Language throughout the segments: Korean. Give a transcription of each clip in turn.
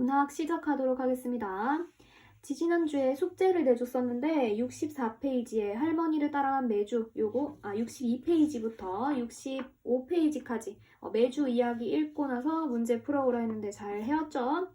문학 시작하도록 하겠습니다. 지지난주에 숙제를 내줬었는데 64페이지에 할머니를 따라간 매주 62페이지부터 65페이지까지 매주 이야기 읽고 나서 문제 풀어오라 했는데 잘 해왔죠?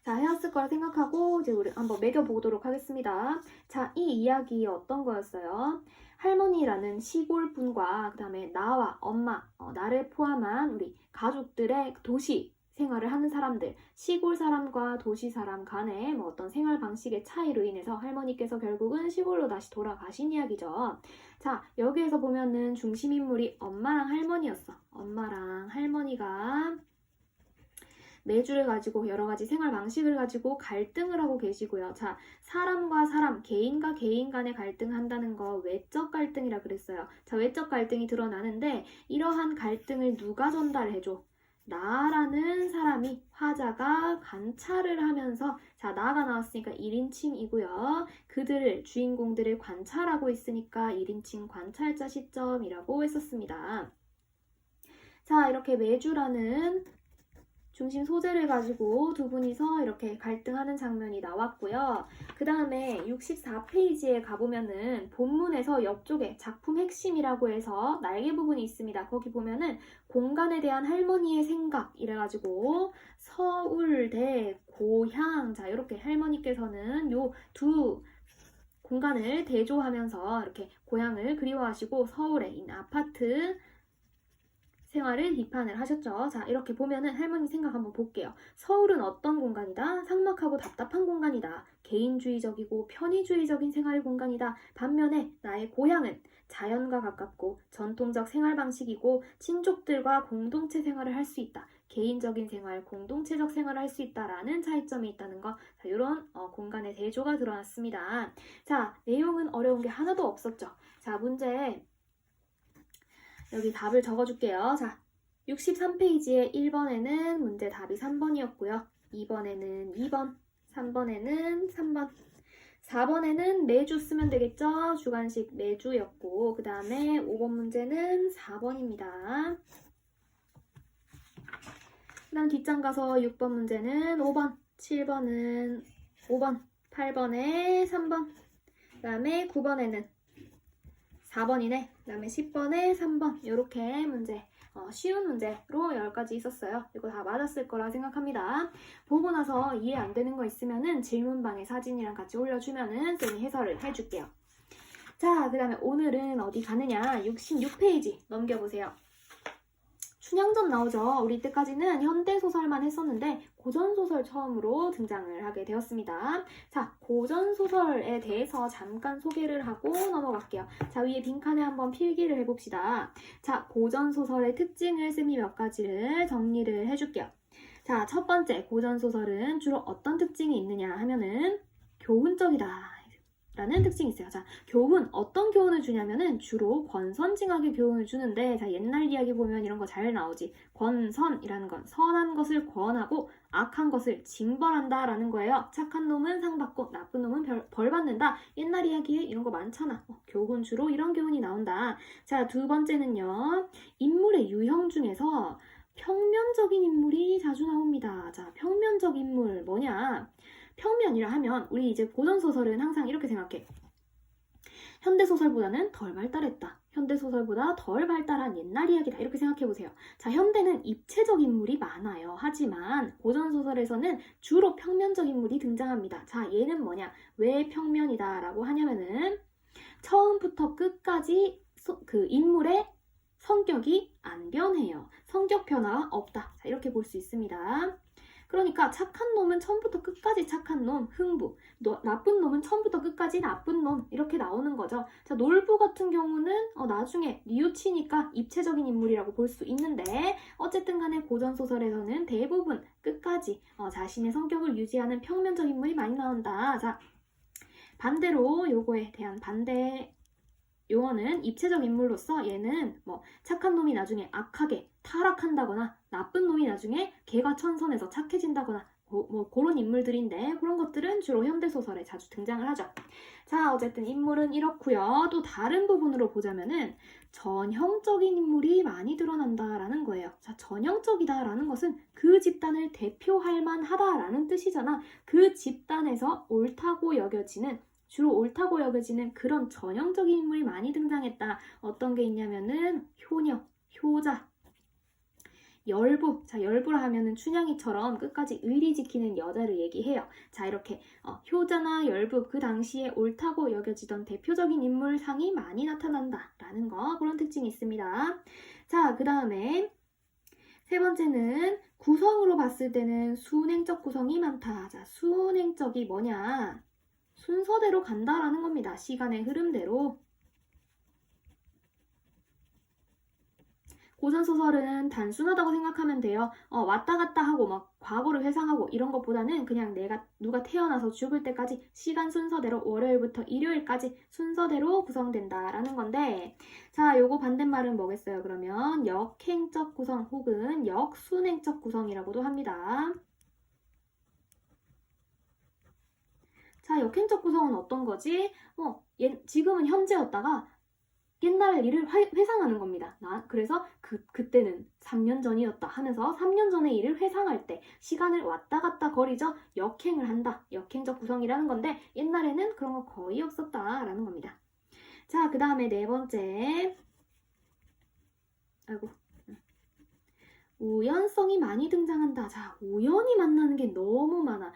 자, 해왔을 거라 생각하고 이제 우리 한번 매겨보도록 하겠습니다. 자, 이 이야기 어떤 거였어요? 할머니라는 시골 분과 그 다음에 나와 엄마, 나를 포함한 우리 가족들의 도시 생활을 하는 사람들, 시골 사람과 도시 사람 간의 어떤 생활 방식의 차이로 인해서 할머니께서 결국은 시골로 다시 돌아가신 이야기죠. 자, 여기에서 보면은 중심 인물이 엄마랑 할머니였어. 엄마랑 할머니가 매주를 가지고 여러 가지 생활 방식을 가지고 갈등을 하고 계시고요. 자, 사람과 사람, 개인과 개인 간의 갈등한다는 거 외적 갈등이라 그랬어요. 자, 외적 갈등이 드러나는데 이러한 갈등을 누가 전달해줘? 나라는 사람이 화자가 관찰을 하면서 자, 나가 나왔으니까 1인칭이고요. 그들을 주인공들을 관찰하고 있으니까 1인칭 관찰자 시점이라고 했었습니다. 자, 이렇게 매주라는 중심 소재를 가지고 두 분이서 이렇게 갈등하는 장면이 나왔고요. 그 다음에 64페이지에 가보면은 본문에서 옆쪽에 작품 핵심이라고 해서 날개 부분이 있습니다. 거기 보면은 공간에 대한 할머니의 생각 이래가지고 서울 대 고향, 자 이렇게 할머니께서는 요 두 공간을 대조하면서 이렇게 고향을 그리워하시고 서울에 있는 아파트 생활을 비판을 하셨죠. 자, 이렇게 보면은 할머니 생각 한번 볼게요. 서울은 어떤 공간이다? 삭막하고 답답한 공간이다. 개인주의적이고 편의주의적인 생활 공간이다. 반면에 나의 고향은 자연과 가깝고 전통적 생활 방식이고 친족들과 공동체 생활을 할 수 있다. 개인적인 생활, 공동체적 생활을 할 수 있다라는 차이점이 있다는 거. 자, 이런 공간의 대조가 드러났습니다. 자, 내용은 어려운 게 하나도 없었죠. 자, 문제 여기 답을 적어줄게요. 자, 63페이지에 1번에는 문제 답이 3번이었고요. 2번에는 2번, 3번에는 3번, 4번에는 매주 쓰면 되겠죠? 주관식 매주였고 그 다음에 5번 문제는 4번입니다. 그 다음 뒷장 가서 6번 문제는 5번, 7번은 5번, 8번에 3번, 그 다음에 9번에는 4번이네. 그 다음에 10번에 3번 이렇게 문제 쉬운 문제로 10가지 있었어요. 이거 다 맞았을 거라 생각합니다. 보고 나서 이해 안 되는 거 있으면은 질문방에 사진이랑 같이 올려주면은 쌤이 해설을 해줄게요. 자, 그 다음에 오늘은 어디 가느냐? 66페이지 넘겨보세요. 춘향전 나오죠. 우리 때까지는 현대소설만 했었는데 고전소설 처음으로 등장을 하게 되었습니다. 자, 고전소설에 대해서 잠깐 소개를 하고 넘어갈게요. 자, 위에 빈칸에 한번 필기를 해봅시다. 자, 고전소설의 특징을 쌤이 몇 가지를 정리를 해줄게요. 자, 첫 번째, 고전소설은 주로 어떤 특징이 있느냐 하면은 교훈적이다 라는 특징이 있어요. 자, 교훈, 어떤 교훈을 주냐면은 주로 권선징악의 교훈을 주는데 자, 옛날 이야기 보면 이런 거 잘 나오지. 권선이라는 건 선한 것을 권하고 악한 것을 징벌한다 라는 거예요. 착한 놈은 상 받고 나쁜 놈은 벌 받는다. 옛날 이야기에 이런 거 많잖아. 교훈 주로 이런 교훈이 나온다. 자, 두 번째는요. 인물의 유형 중에서 평면적인 인물이 자주 나옵니다. 자, 평면적 인물 뭐냐? 평면이라 하면 우리 이제 고전소설은 항상 이렇게 생각해. 현대소설보다는 덜 발달했다. 현대소설보다 덜 발달한 옛날 이야기다. 이렇게 생각해보세요. 자, 현대는 입체적 인물이 많아요. 하지만 고전소설에서는 주로 평면적 인물이 등장합니다. 자, 얘는 뭐냐? 왜 평면이다 라고 하냐면은 처음부터 끝까지 그 인물의 성격이 안 변해요. 성격 변화가 없다. 자, 이렇게 볼 수 있습니다. 그러니까 착한 놈은 처음부터 끝까지 착한 놈, 흥부. 나쁜 놈은 처음부터 끝까지 나쁜 놈. 이렇게 나오는 거죠. 자, 놀부 같은 경우는 나중에 뉘우치니까 입체적인 인물이라고 볼 수 있는데 어쨌든 간에 고전소설에서는 대부분 끝까지 자신의 성격을 유지하는 평면적 인물이 많이 나온다. 자, 반대로 요거에 대한 반대 용어는 입체적 인물로서 얘는 착한 놈이 나중에 악하게 타락한다거나 나쁜 놈이 나중에 개가 천선해서 착해진다거나 뭐 그런 인물들인데 그런 것들은 주로 현대소설에 자주 등장을 하죠. 자, 어쨌든 인물은 이렇고요. 또 다른 부분으로 보자면은 전형적인 인물이 많이 드러난다라는 거예요. 자, 전형적이다라는 것은 그 집단을 대표할 만하다라는 뜻이잖아. 그 집단에서 주로 옳다고 여겨지는 그런 전형적인 인물이 많이 등장했다. 어떤 게 있냐면은 효녀, 효자, 열부. 자, 열부라 하면은 춘향이처럼 끝까지 의리 지키는 여자를 얘기해요. 자, 이렇게 효자나 열부, 그 당시에 옳다고 여겨지던 대표적인 인물상이 많이 나타난다라는 거, 그런 특징이 있습니다. 자, 그 다음에 세 번째는 구성으로 봤을 때는 순행적 구성이 많다. 자, 순행적이 뭐냐? 순서대로 간다라는 겁니다. 시간의 흐름대로. 고전소설은 단순하다고 생각하면 돼요. 왔다 갔다 하고 막 과거를 회상하고 이런 것보다는 그냥 누가 태어나서 죽을 때까지 시간 순서대로 월요일부터 일요일까지 순서대로 구성된다라는 건데, 자, 요거 반대말은 뭐겠어요? 그러면 역행적 구성 혹은 역순행적 구성이라고도 합니다. 자, 역행적 구성은 어떤 거지? 지금은 현재였다가 옛날 일을 회상하는 겁니다. 그래서 그때는 3년 전이었다 하면서 3년 전의 일을 회상할 때 시간을 왔다 갔다 거리죠. 역행을 한다. 역행적 구성이라는 건데 옛날에는 그런 거 거의 없었다라는 겁니다. 자, 그 다음에 네 번째. 우연성이 많이 등장한다. 자, 우연히 만나는 게 너무 많아.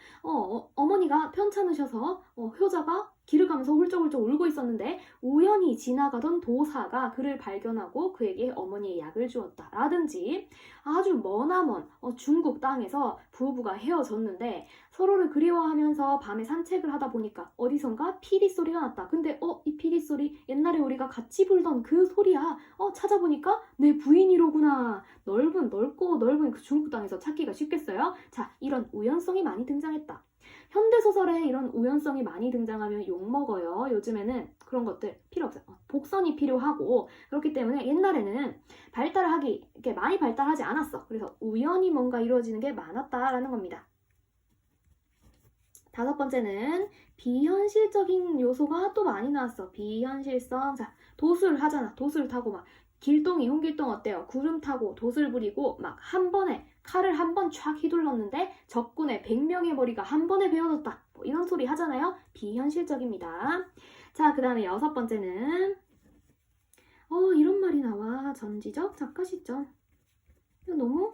어머니가 편찮으셔서 효자가 길을 가면서 훌쩍훌쩍 울고 있었는데 우연히 지나가던 도사가 그를 발견하고 그에게 어머니의 약을 주었다. 라든지 아주 머나먼 중국 땅에서 부부가 헤어졌는데 서로를 그리워하면서 밤에 산책을 하다 보니까 어디선가 피리 소리가 났다. 근데 이 피리 소리 옛날에 우리가 같이 불던 그 소리야. 찾아보니까 내 부인이로구나. 넓고 넓은 그 중국 땅에서 찾기가 쉽겠어요? 자, 이런 우연성이 많이 등장했다. 현대소설에 이런 우연성이 많이 등장하면 욕먹어요. 요즘에는 그런 것들 필요 없어요. 복선이 필요하고 그렇기 때문에 옛날에는 이렇게 많이 발달하지 않았어. 그래서 우연히 뭔가 이루어지는 게 많았다라는 겁니다. 다섯 번째는 비현실적인 요소가 또 많이 나왔어. 비현실성. 자, 도술 하잖아. 도술 타고 막 길동이 홍길동 어때요? 구름 타고 도술 부리고 막 한 번에 칼을 한 번 촥 휘둘렀는데 적군의 100명의 머리가 한 번에 베어졌다. 뭐 이런 소리 하잖아요. 비현실적입니다. 자, 그 다음에 여섯 번째는 이런 말이 나와. 전지적 작가 시점. 이거 너무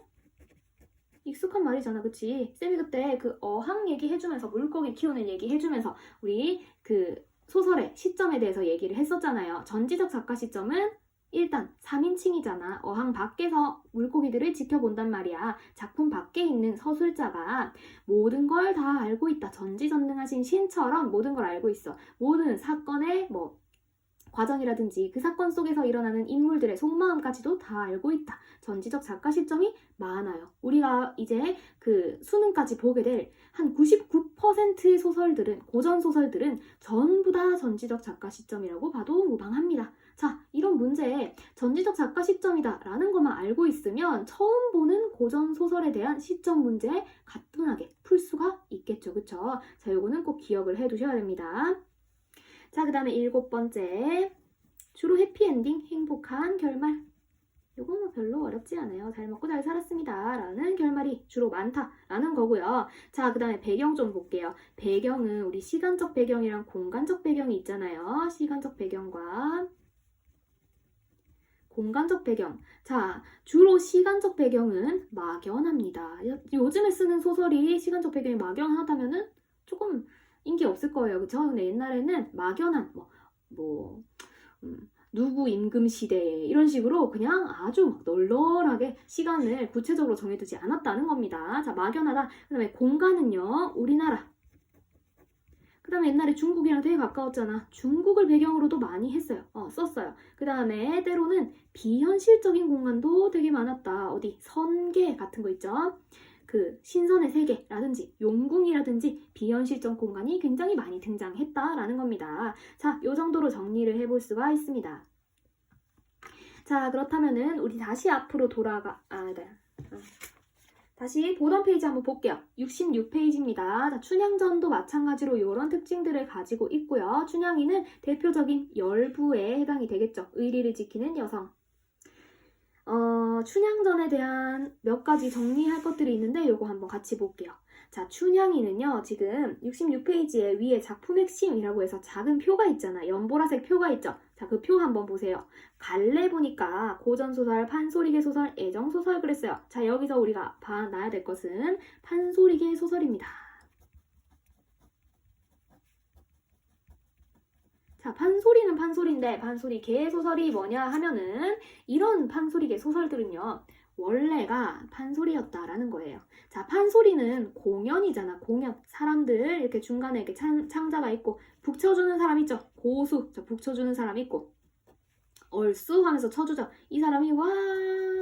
익숙한 말이잖아, 그치? 쌤이 그때 그 어항 얘기해주면서 물고기 키우는 얘기해주면서 우리 그 소설의 시점에 대해서 얘기를 했었잖아요. 전지적 작가 시점은 일단 3인칭이잖아. 어항 밖에서 물고기들을 지켜본단 말이야. 작품 밖에 있는 서술자가 모든 걸 다 알고 있다. 전지전능하신 신처럼 모든 걸 알고 있어. 모든 사건의 과정이라든지 그 사건 속에서 일어나는 인물들의 속마음까지도 다 알고 있다. 전지적 작가 시점이 많아요. 우리가 이제 그 수능까지 보게 될 한 99%의 소설들은, 고전 소설들은 전부 다 전지적 작가 시점이라고 봐도 무방합니다. 자, 이런 문제에 전지적 작가 시점이다 라는 것만 알고 있으면 처음 보는 고전 소설에 대한 시점 문제에 가뿐하게 풀 수가 있겠죠. 그쵸? 자, 요거는 꼭 기억을 해 두셔야 됩니다. 자, 그 다음에 일곱 번째. 주로 해피엔딩, 행복한 결말. 요거는 별로 어렵지 않아요. 잘 먹고 잘 살았습니다. 라는 결말이 주로 많다라는 거고요. 자, 그 다음에 배경 좀 볼게요. 배경은 우리 시간적 배경이랑 공간적 배경이 있잖아요. 시간적 배경과 공간적 배경. 자, 주로 시간적 배경은 막연합니다. 요즘에 쓰는 소설이 시간적 배경이 막연하다면은 조금 인기 없을 거예요. 그쵸? 근데 옛날에는 막연한, 누구 임금 시대에 이런 식으로 그냥 아주 널널하게 시간을 구체적으로 정해두지 않았다는 겁니다. 자, 막연하다. 그 다음에 공간은요, 우리나라. 그 다음에 옛날에 중국이랑 되게 가까웠잖아. 중국을 배경으로도 많이 썼어요. 그 다음에 때로는 비현실적인 공간도 되게 많았다. 어디 선계 같은 거 있죠. 그 신선의 세계라든지 용궁이라든지 비현실적 공간이 굉장히 많이 등장했다라는 겁니다. 자, 요 정도로 정리를 해볼 수가 있습니다. 자, 그렇다면은 우리 다시 앞으로 다시 보던 페이지 한번 볼게요. 66페이지입니다. 자, 춘향전도 마찬가지로 이런 특징들을 가지고 있고요. 춘향이는 대표적인 열부에 해당이 되겠죠. 의리를 지키는 여성. 춘향전에 대한 몇 가지 정리할 것들이 있는데 요거 한번 같이 볼게요. 자, 춘향이는요, 지금 66페이지에 위에 작품 핵심이라고 해서 작은 표가 있잖아. 연보라색 표가 있죠. 자, 그 표 한번 보세요. 갈래 보니까 고전소설, 판소리계 소설, 애정소설 그랬어요. 자, 여기서 우리가 봐놔야 될 것은 판소리계 소설입니다. 자, 판소리는 판소리인데 판소리계 소설이 뭐냐 하면은 이런 판소리계 소설들은요. 원래가 판소리였다라는 거예요. 자, 판소리는 공연이잖아. 공연. 사람들 이렇게 중간에 이렇게 창자가 있고 북쳐주는 사람 있죠. 고수. 자, 북쳐주는 사람 있고 얼쑤 하면서 쳐주죠. 이 사람이 와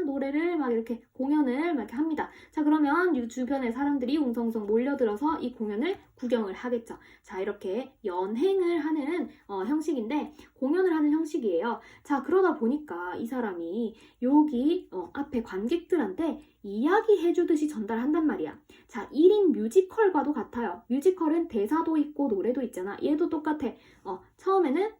노래를 막 이렇게 공연을 막 이렇게 합니다. 자, 그러면 주변에 사람들이 웅성웅성 몰려들어서 이 공연을 구경을 하겠죠. 자, 이렇게 연행을 하는 형식인데 공연을 하는 형식이에요. 자, 그러다 보니까 이 사람이 여기 앞에 관객들한테 이야기 해주듯이 전달한단 말이야. 자, 1인 뮤지컬과도 같아요. 뮤지컬은 대사도 있고 노래도 있잖아. 얘도 똑같아. 처음에는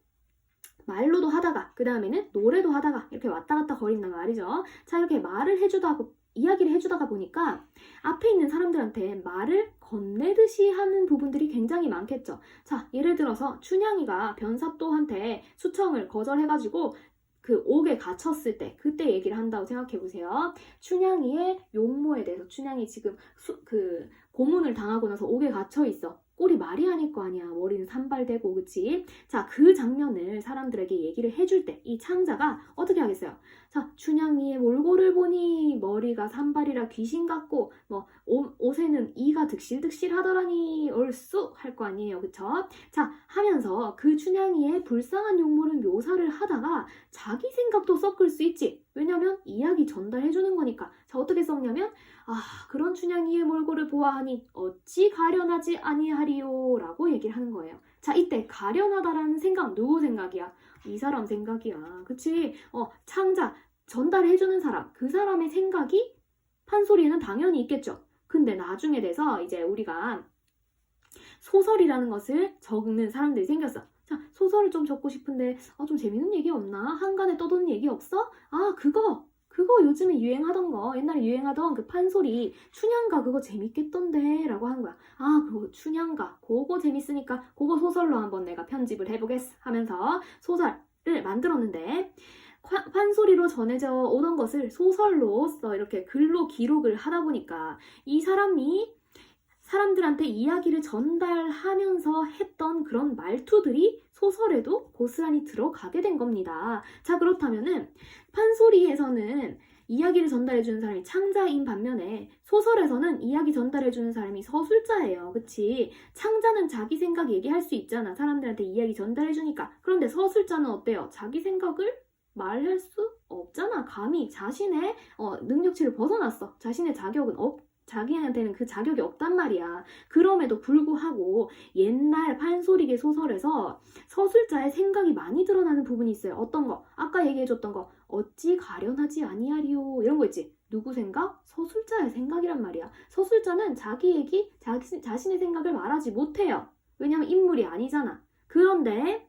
말로도 하다가 그 다음에는 노래도 하다가 이렇게 왔다 갔다 거린단 말이죠. 자, 이렇게 말을 해주다가 이야기를 해주다가 보니까 앞에 있는 사람들한테 말을 건네듯이 하는 부분들이 굉장히 많겠죠. 자, 예를 들어서 춘향이가 변사또한테 수청을 거절해가지고 그 옥에 갇혔을 때 그때 얘기를 한다고 생각해보세요. 춘향이의 용모에 대해서 춘향이 지금 그 고문을 당하고 나서 옥에 갇혀있어. 꼴이 말이 아닐 거 아니야. 머리는 산발되고 그치? 자, 그 장면을 사람들에게 얘기를 해줄 때 이 창자가 어떻게 하겠어요? 자, 춘향이의 몰골을 보니 머리가 산발이라 귀신 같고 뭐 옷에는 이가 득실득실 하더라니 얼쑤 할 거 아니에요. 그쵸? 자, 하면서 그 춘향이의 불쌍한 용모를 묘사를 하다가 자기 생각도 섞을 수 있지. 왜냐면 이야기 전달해주는 거니까. 자, 어떻게 썼냐면 그런 춘향이의 몰골을 보아하니 어찌 가련하지 아니하리요 라고 얘기를 하는 거예요. 자, 이때 가련하다라는 생각 누구 생각이야? 이 사람 생각이야. 그치? 창자 전달해주는 사람 그 사람의 생각이 판소리에는 당연히 있겠죠. 근데 나중에 돼서 이제 우리가 소설이라는 것을 적는 사람들이 생겼어. 자, 소설을 좀 적고 싶은데 좀 재밌는 얘기 없나? 한간에 떠도는 얘기 없어? 그거 요즘에 유행하던 거 옛날에 유행하던 그 판소리 춘향가 그거 재밌겠던데 라고 하는 거야. 그거 춘향가 그거 재밌으니까 그거 소설로 한번 내가 편집을 해보겠어 하면서 소설을 만들었는데 판소리로 전해져 오던 것을 소설로써 이렇게 글로 기록을 하다 보니까 이 사람이 사람들한테 이야기를 전달하면서 했던 그런 말투들이 소설에도 고스란히 들어가게 된 겁니다. 자, 그렇다면은 판소리에서는 이야기를 전달해주는 사람이 창자인 반면에 소설에서는 이야기 전달해주는 사람이 서술자예요. 그치? 창자는 자기 생각 얘기할 수 있잖아. 사람들한테 이야기 전달해주니까. 그런데 서술자는 어때요? 자기 생각을 말할 수 없잖아. 감히 자신의 능력치를 벗어났어. 자신의 자격은 자기한테는 그 자격이 없단 말이야. 그럼에도 불구하고 옛날 판소리계 소설에서 서술자의 생각이 많이 드러나는 부분이 있어요. 어떤 거? 아까 얘기해줬던 거. 어찌 가련하지 아니하리요. 이런 거 있지. 누구 생각? 서술자의 생각이란 말이야. 서술자는 자기 얘기, 자신의 생각을 말하지 못해요. 왜냐면 인물이 아니잖아. 그런데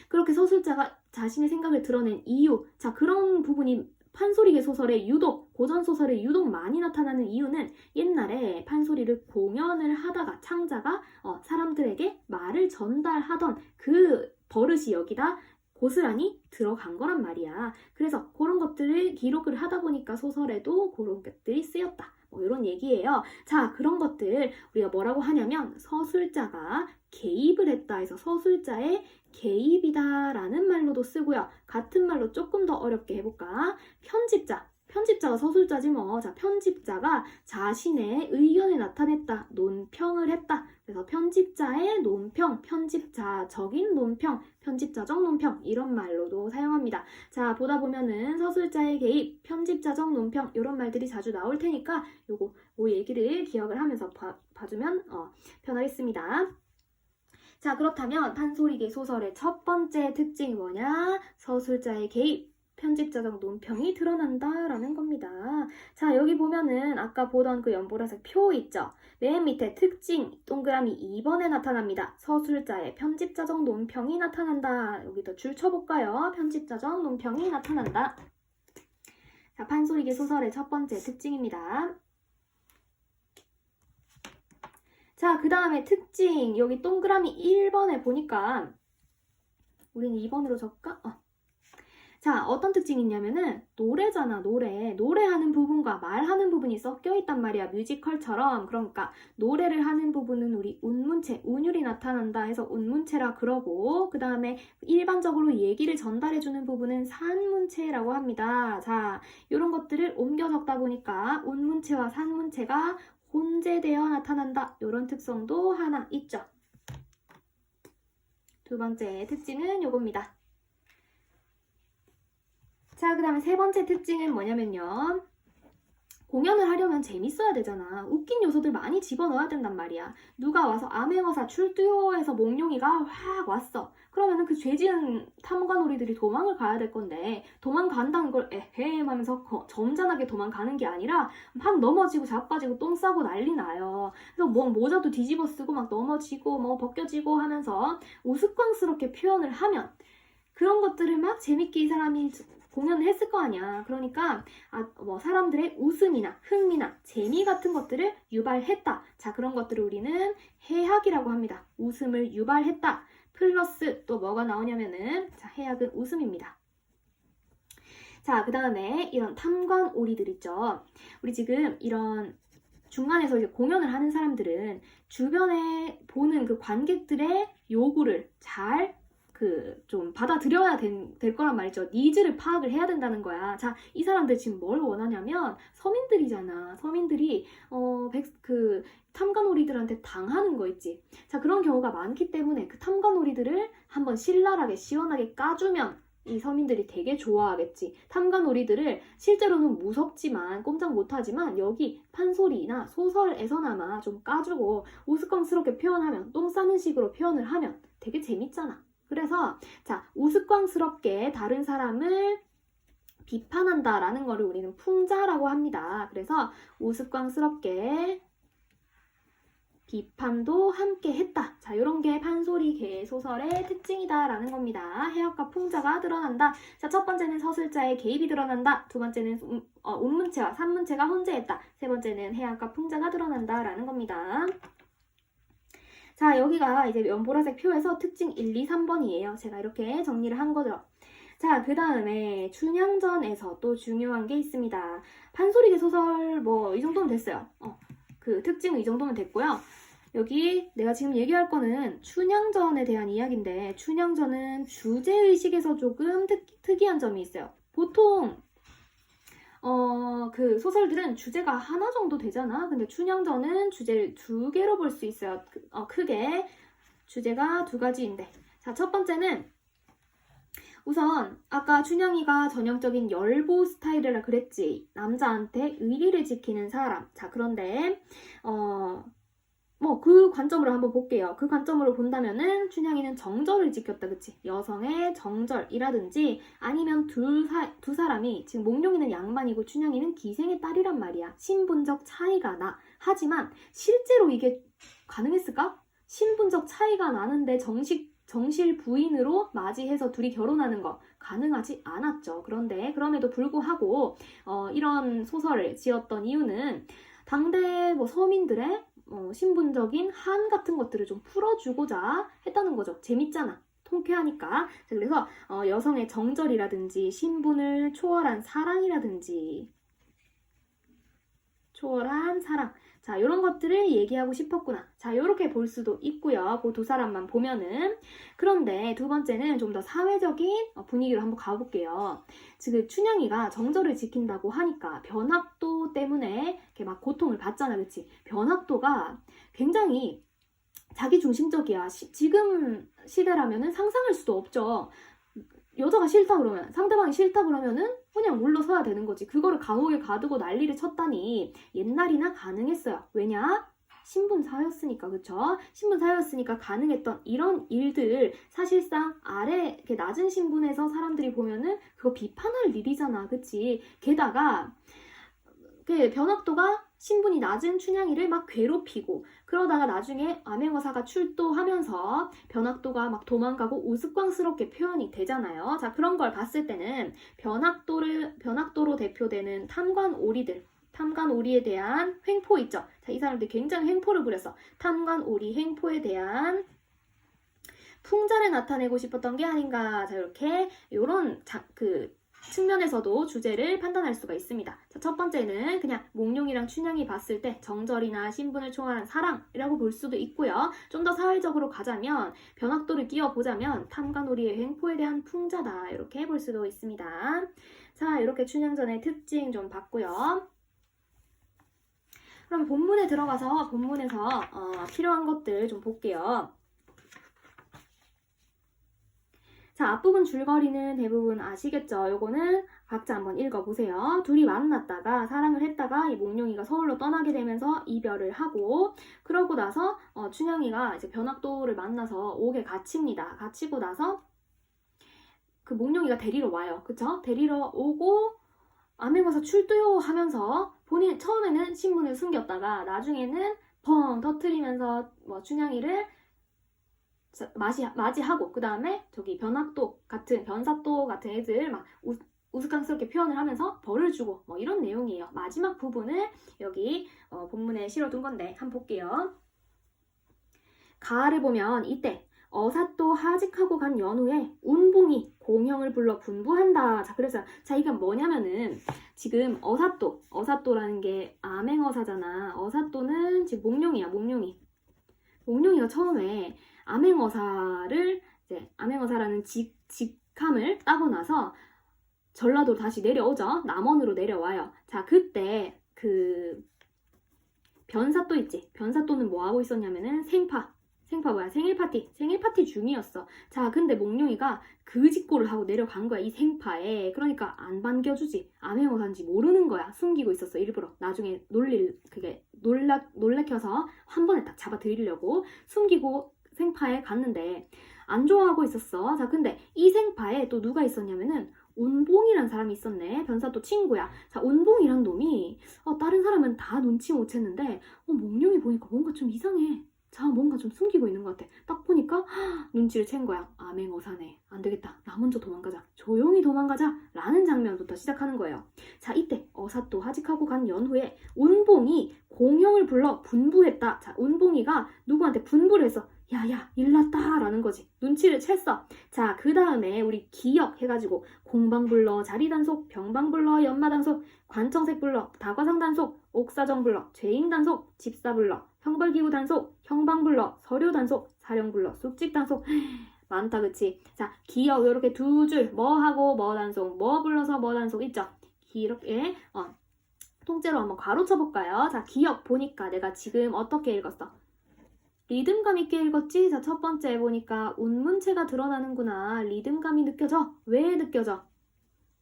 그렇게 서술자가 자신의 생각을 드러낸 이유. 자, 그런 부분이 판소리계 소설에 유독 고전 소설에 유독 많이 나타나는 이유는 옛날에 판소리를 공연을 하다가 창자가 사람들에게 말을 전달하던 그 버릇이 여기다 고스란히 들어간 거란 말이야. 그래서 그런 것들을 기록을 하다 보니까 소설에도 그런 것들이 쓰였다. 이런 얘기예요. 자, 그런 것들 우리가 뭐라고 하냐면 서술자가 개입을 했다 해서 서술자의 개입이다라는 말로도 쓰고요. 같은 말로 조금 더 어렵게 해볼까? 편집자가 서술자지 뭐. 자, 편집자가 자신의 의견을 나타냈다. 논평을 했다. 그래서 편집자의 논평, 편집자적인 논평, 편집자적 논평 이런 말로도 사용합니다. 자, 보다 보면은 서술자의 개입, 편집자적 논평 이런 말들이 자주 나올 테니까 요 얘기를 기억을 하면서 봐주면 편하겠습니다. 자, 그렇다면 판소리계 소설의 첫 번째 특징이 뭐냐? 서술자의 개입. 편집자적 논평이 드러난다라는 겁니다. 자, 여기 보면은 아까 보던 그 연보라색 표 있죠? 맨 밑에 특징 동그라미 2번에 나타납니다. 서술자의 편집자적 논평이 나타난다. 여기도 줄 쳐볼까요? 편집자적 논평이 나타난다. 자, 판소리계 소설의 첫 번째 특징입니다. 자, 그 다음에 특징 여기 동그라미 1번에 보니까 우리는 2번으로 적까? 자, 어떤 특징이 있냐면은 노래잖아, 노래하는 부분과 말하는 부분이 섞여 있단 말이야. 뮤지컬처럼. 그러니까 노래를 하는 부분은 우리 운문체, 운율이 나타난다 해서 운문체라 그러고, 그 다음에 일반적으로 얘기를 전달해주는 부분은 산문체라고 합니다. 자, 이런 것들을 옮겨 적다 보니까 운문체와 산문체가 혼재되어 나타난다. 이런 특성도 하나 있죠. 두 번째 특징은 요겁니다. 자, 그 다음에 세 번째 특징은 뭐냐면요. 공연을 하려면 재밌어야 되잖아. 웃긴 요소들 많이 집어넣어야 된단 말이야. 누가 와서 암행어사 출두요에서 몽룡이가 확 왔어. 그러면은 그 죄지은 탐관오리들이 도망을 가야 될 건데 도망간다는 걸 에헴 하면서 점잖하게 도망가는 게 아니라 막 넘어지고 자빠지고 똥 싸고 난리 나요. 그래서 뭐 모자도 뒤집어 쓰고 막 넘어지고 뭐 벗겨지고 하면서 우스꽝스럽게 표현을 하면 그런 것들을 막 재밌게 이 사람이 공연을 했을 거 아니야. 그러니까 사람들의 웃음이나 흥미나 재미 같은 것들을 유발했다. 자, 그런 것들을 우리는 해학이라고 합니다. 웃음을 유발했다. 플러스 또 뭐가 나오냐면은 자, 해학은 웃음입니다. 자, 그 다음에 이런 탐관오리들 있죠. 우리 지금 이런 중간에서 이제 공연을 하는 사람들은 주변에 보는 그 관객들의 요구를 잘 좀 받아들여야 될 거란 말이죠. 니즈를 파악을 해야 된다는 거야. 자, 이 사람들 지금 뭘 원하냐면 서민들이잖아. 서민들이 탐관오리들한테 당하는 거 있지. 자, 그런 경우가 많기 때문에 그 탐관오리들을 한번 신랄하게 시원하게 까주면 이 서민들이 되게 좋아하겠지. 탐관오리들을 실제로는 무섭지만 꼼짝 못하지만 여기 판소리나 소설에서나마 좀 까주고 우스꽝스럽게 표현하면 똥 싸는 식으로 표현을 하면 되게 재밌잖아. 그래서 자, 우스꽝스럽게 다른 사람을 비판한다라는 거를 우리는 풍자라고 합니다. 그래서 우스꽝스럽게 비판도 함께 했다. 자, 이런 게 판소리 소설의 특징이다라는 겁니다. 해학과 풍자가 드러난다. 자, 첫 번째는 서술자의 개입이 드러난다. 두 번째는 운문체와 산문체가 혼재했다. 세 번째는 해학과 풍자가 드러난다라는 겁니다. 자, 여기가 이제 연보라색 표에서 특징 1, 2, 3번이에요. 제가 이렇게 정리를 한 거죠. 자, 그 다음에 춘향전에서 또 중요한 게 있습니다. 판소리계 소설 이 정도면 됐어요. 그 특징은 이 정도면 됐고요. 여기 내가 지금 얘기할 거는 춘향전에 대한 이야기인데 춘향전은 주제의식에서 조금 특이한 점이 있어요. 보통 그 소설들은 주제가 하나 정도 되잖아. 근데 춘향전은 주제를 두 개로 볼 수 있어요. 크게 주제가 두 가지인데. 자, 첫 번째는 우선 아까 춘향이가 전형적인 열보 스타일이라 그랬지. 남자한테 의리를 지키는 사람. 자, 그런데 그 관점으로 한번 볼게요. 그 관점으로 본다면은 춘향이는 정절을 지켰다, 그치? 여성의 정절이라든지 아니면 두 사람이 지금 몽룡이는 양반이고 춘향이는 기생의 딸이란 말이야. 신분적 차이가 나. 하지만 실제로 이게 가능했을까? 신분적 차이가 나는데 정실 부인으로 맞이해서 둘이 결혼하는 거 가능하지 않았죠. 그런데 그럼에도 불구하고 이런 소설을 지었던 이유는 당대 서민들의 신분적인 한 같은 것들을 좀 풀어주고자 했다는 거죠. 재밌잖아. 통쾌하니까. 자, 그래서 여성의 정절이라든지 신분을 초월한 사랑이라든지 초월한 사랑. 자, 이런 것들을 얘기하고 싶었구나. 자, 이렇게 볼 수도 있고요. 그 두 사람만 보면은. 그런데 두 번째는 좀 더 사회적인 분위기로 한번 가볼게요. 지금 춘향이가 정절을 지킨다고 하니까 변학도 때문에 이렇게 막 고통을 받잖아, 그치? 변학도가 굉장히 자기중심적이야. 지금 시대라면은 상상할 수도 없죠. 여자가 싫다 그러면, 상대방이 싫다 그러면은 그냥 물러서야 되는 거지. 그거를 감옥에 가두고 난리를 쳤다니 옛날이나 가능했어요. 왜냐? 신분사였으니까, 그쵸? 신분사였으니까 가능했던 이런 일들, 사실상 아래, 이렇게 낮은 신분에서 사람들이 보면은 그거 비판할 일이잖아, 그치? 게다가, 그 변학도가 신분이 낮은 춘향이를 막 괴롭히고 그러다가 나중에 암행어사가 출도하면서 변학도가 막 도망가고 우스꽝스럽게 표현이 되잖아요. 자, 그런 걸 봤을 때는 변학도로 대표되는 탐관오리에 대한 횡포 있죠. 자, 이 사람들이 굉장히 횡포를 부렸어. 탐관오리 횡포에 대한 풍자를 나타내고 싶었던 게 아닌가. 자, 이렇게 요런 측면에서도 주제를 판단할 수가 있습니다. 자, 첫 번째는 그냥 몽룡이랑 춘향이 봤을 때 정절이나 신분을 초월한 사랑이라고 볼 수도 있고요. 좀 더 사회적으로 가자면 변학도를 끼워보자면 탐관오리의 횡포에 대한 풍자다 이렇게 볼 수도 있습니다. 자, 이렇게 춘향전의 특징 좀 봤고요. 그럼 본문에 들어가서 본문에서 필요한 것들 좀 볼게요. 자, 앞부분 줄거리는 대부분 아시겠죠? 요거는 각자 한번 읽어보세요. 둘이 만났다가 사랑을 했다가 이 몽룡이가 서울로 떠나게 되면서 이별을 하고 그러고 나서 춘향이가 이제 변학도를 만나서 옥에 갇힙니다. 갇히고 나서 그 몽룡이가 데리러 와요. 그쵸? 데리러 오고 암행어사 출두요 하면서 본인 처음에는 신분을 숨겼다가 나중에는 펑 터트리면서 춘향이를 맞이하고 그 다음에 저기 변사또 같은 애들 막 우스꽝스럽게 표현을 하면서 벌을 주고 뭐 이런 내용이에요. 마지막 부분을 여기 본문에 실어둔 건데 한번 볼게요. 가을을 보면 이때 어사또 하직하고 간 연후에 운봉이 공형을 불러 분부한다. 자, 그래서 이게 뭐냐면은 지금 어사또라는 게 암행어사잖아. 어사또는 지금 몽룡이가 처음에 암행어사라는 직함을 따고 나서 전라도로 다시 내려오죠. 남원으로 내려와요. 자, 그때 그 변사또 있지. 변사또는 뭐 하고 있었냐면은 생일 파티 중이었어. 자, 근데 몽룡이가 그 직고를 하고 내려간 거야. 이 생파에. 그러니까 안 반겨주지. 암행어사인지 모르는 거야. 숨기고 있었어. 일부러. 나중에 놀래켜서 한 번에 딱 잡아들이려고 숨기고 생파에 갔는데 안 좋아하고 있었어. 자, 근데 이 생파에 또 누가 있었냐면은 운봉이란 사람이 있었네. 변사또 친구야. 자, 운봉이란 놈이 다른 사람은 다 눈치 못 챘는데 몽룡이 보니까 뭔가 좀 이상해. 자, 뭔가 좀 숨기고 있는 것 같아. 딱 보니까 눈치를 챈 거야. 암행어사네. 안 되겠다. 나 먼저 도망가자. 조용히 도망가자. 라는 장면부터 시작하는 거예요. 자, 이때 어사또 하직하고 간 연후에 운봉이 공형을 불러 분부했다. 자, 운봉이가 누구한테 분부를 했어. 야야, 일났다 라는 거지. 눈치를 챘어. 자, 그 다음에 우리 기역 해가지고 공방 불러 자리단속, 병방 불러 연마단속, 관청색 불러 다과상 단속, 옥사정 불러 죄인 단속, 집사 불러 형벌기구 단속, 형방 불러 서류 단속, 사령 불러 숙직 단속. 많다, 그치? 자, 기역 이렇게 두 줄 뭐 하고 뭐 단속, 뭐 불러서 뭐 단속 있죠? 이렇게 통째로 한번 가로쳐 볼까요? 자, 기역 보니까 내가 지금 어떻게 읽었어? 리듬감 있게 읽었지? 자, 첫 번째 보니까 운문체가 드러나는구나. 리듬감이 느껴져. 왜 느껴져?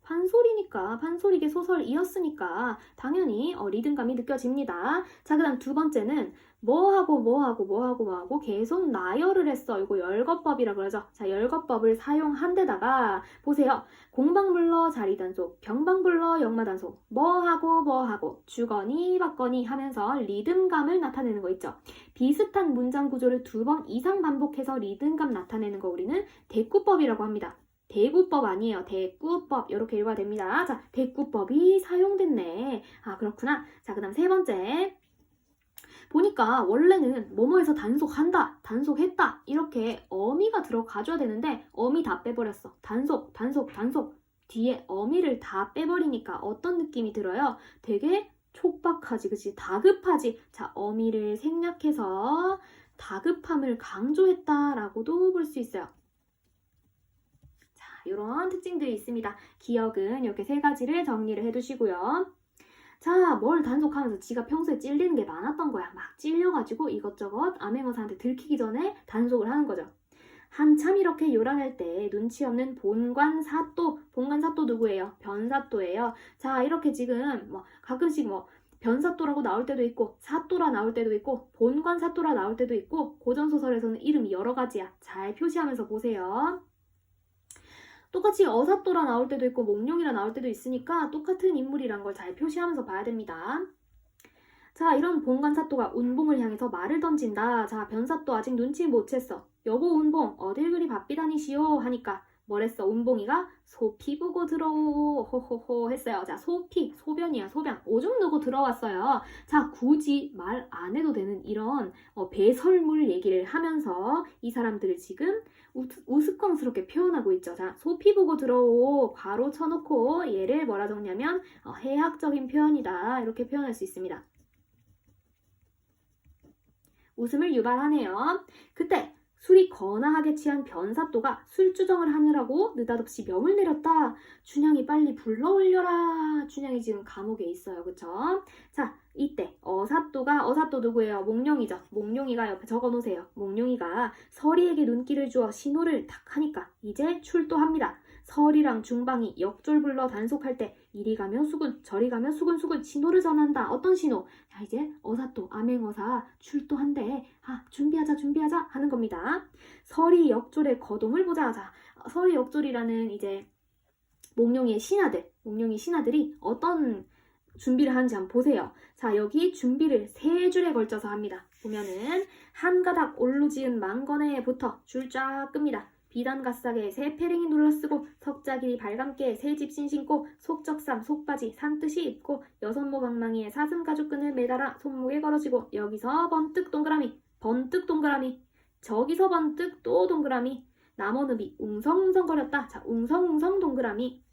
판소리게 소설이었으니까 당연히 리듬감이 느껴집니다. 자, 그 다음 두 번째는 뭐하고 계속 나열을 했어. 이거 열거법이라 그러죠. 자, 열거법을 사용한 데다가 보세요. 공방불러 자리단속, 병방불러 역마단속, 뭐하고 주거니 받거니 하면서 리듬감을 나타내는 거 있죠. 비슷한 문장 구조를 2번 이상 반복해서 리듬감 나타내는 거 우리는 대꾸법이라고 합니다. 대구법 아니에요. 대꾸법 이렇게 읽어야 됩니다. 자, 대꾸법이 사용됐네. 아, 그렇구나. 자, 그 다음 세 번째 보니까 원래는 뭐뭐해서 단속한다, 단속했다 이렇게 어미가 들어가줘야 되는데 어미 다 빼버렸어. 단속 뒤에 어미를 다 빼버리니까 어떤 느낌이 들어요? 되게 촉박하지, 그치? 다급하지. 자, 어미를 생략해서 다급함을 강조했다라고도 볼 수 있어요. 이런 특징들이 있습니다. 기억은 이렇게 세 가지를 정리를 해두시고요. 자, 뭘 단속하면서 지가 평소에 찔리는 게 많았던 거야. 막 찔려가지고 이것저것 암행어사한테 들키기 전에 단속을 하는 거죠. 한참 이렇게 요란할 때 눈치 없는 본관사또 누구예요? 변사또예요. 자, 이렇게 지금 가끔씩 변사또라고 나올 때도 있고 사또라 나올 때도 있고 본관사또라 나올 때도 있고 고전소설에서는 이름이 여러 가지야. 잘 표시하면서 보세요. 똑같이 어사또라 나올 때도 있고 몽룡이라 나올 때도 있으니까 똑같은 인물이란 걸 잘 표시하면서 봐야 됩니다. 자, 이런 본관사또가 운봉을 향해서 말을 던진다. 자, 변사또 아직 눈치 못 챘어. 여보 운봉 어딜 그리 바삐 다니시오 하니까 뭐랬어? 운봉이가 소피 보고 들어오 호호호 했어요. 자, 소피, 소변이야 소변. 오줌 누고 들어왔어요. 자, 굳이 말 안 해도 되는 이런 배설물 얘기를 하면서 이 사람들을 지금 우스꽝스럽게 표현하고 있죠. 자, 소피 보고 들어오 괄호 쳐놓고 얘를 뭐라 적냐면 해학적인 표현이다. 이렇게 표현할 수 있습니다. 웃음을 유발하네요. 그때 술이 거나하게 취한 변사또가 술주정을 하느라고 느닷없이 명을 내렸다. 춘향이 빨리 불러올려라. 춘향이 지금 감옥에 있어요. 그쵸? 자, 이때 어사또 누구예요? 몽룡이죠. 몽룡이가 옆에 적어놓으세요. 몽룡이가 서리에게 눈길을 주어 신호를 탁 하니까 이제 출도합니다. 설이랑 중방이 역졸 불러 단속할 때 이리 가면 수군 저리 가면 수군 신호를 전한다. 어떤 신호? 자, 이제 어사또 암행어사 출도한대. 준비하자 하는 겁니다. 설이 역졸의 거동을 보자. 자, 설이 역졸이라는 이제 몽룡이의 신하들이 어떤 준비를 하는지 한번 보세요. 자, 여기 준비를 3줄에 걸쳐서 합니다. 보면은 한 가닥 올로 지은 망건에부터 줄 쫙 끕니다. 비단가싹에 새페랭이 눌러쓰고 석자길이 발감깨 새집 신신고 속적삼 속바지 산뜻이 입고 여섯모 방망이에 사슴가죽끈을 매달아 손목에 걸어지고 여기서 번뜩 동그라미 저기서 번뜩 또 동그라미 남원읍이 웅성웅성거렸다. 자, 웅성웅성 동그라미